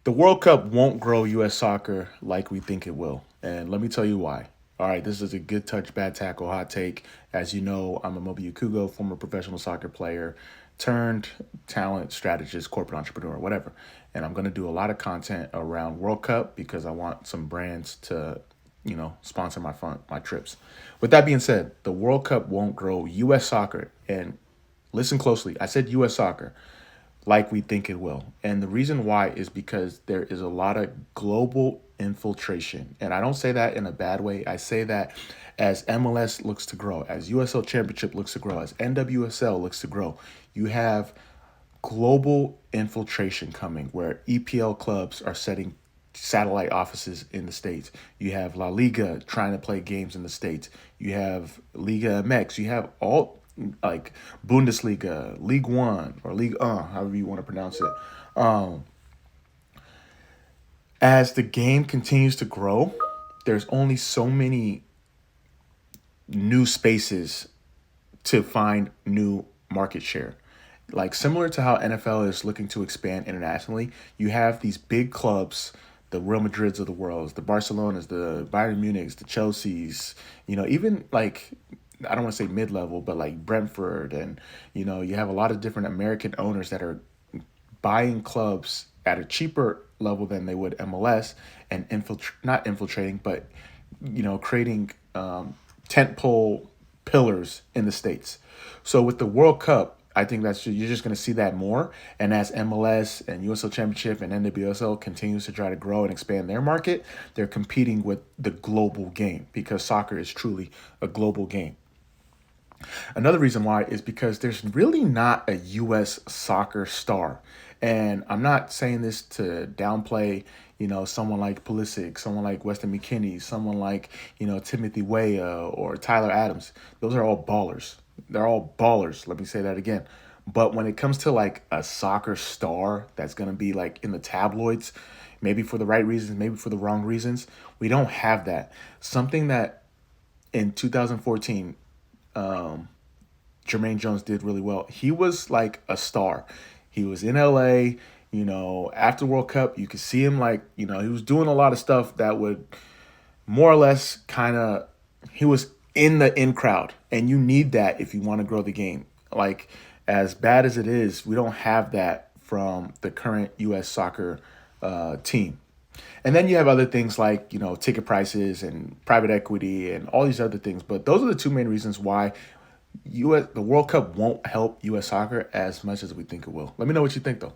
The World Cup won't grow U.S. soccer like we think it will. And let me tell you why. All right, this is a good touch, bad tackle, hot take. As you know, I'm a Mobi Kugo, former professional soccer player, turned talent strategist, corporate entrepreneur, whatever. And I'm going to do a lot of content around World Cup because I want some brands to, sponsor my trips. With that being said, the World Cup won't grow U.S. soccer. And listen closely. I said U.S. soccer like we think it will. And the reason why is because there is a lot of global infiltration. And I don't say that in a bad way. I say that as MLS looks to grow, as USL Championship looks to grow, as NWSL looks to grow, you have global infiltration coming where EPL clubs are setting satellite offices in the States. You have La Liga trying to play games in the States. You have Liga MX. You have all like Bundesliga, League One, or League however you want to pronounce it. Um, as the game continues to grow, there's only so many new spaces to find new market share. Like similar to how NFL is looking to expand internationally, you have these big clubs, the Real Madrids of the world, the Barcelonas, the Bayern Munichs, the Chelseas, even like I don't want to say mid level, but like Brentford, and you have a lot of different American owners that are buying clubs at a cheaper level than they would MLS and not infiltrating, but creating tentpole pillars in the states. So with the World Cup, I think that's you're just going to see that more. And as MLS and USL Championship and NWSL continues to try to grow and expand their market, they're competing with the global game because soccer is truly a global game. Another reason why is because there's really not a U.S. soccer star. And I'm not saying this to downplay, someone like Pulisic, someone like Weston McKinney, someone like, Timothy Weah or Tyler Adams. Those are all ballers. They're all ballers. Let me say that again. But when it comes to like a soccer star that's going to be like in the tabloids, maybe for the right reasons, maybe for the wrong reasons, we don't have that. Something that in 2014, Jermaine Jones did really well. He was like a star. He was in LA, after World Cup, you could see him like, he was doing a lot of stuff that would more or less kind of, he was in the in crowd. And you need that if you want to grow the game. Like, as bad as it is, we don't have that from the current U.S. soccer team. And then you have other things like, ticket prices and private equity and all these other things. But those are the two main reasons why the World Cup won't help U.S. soccer as much as we think it will. Let me know what you think, though.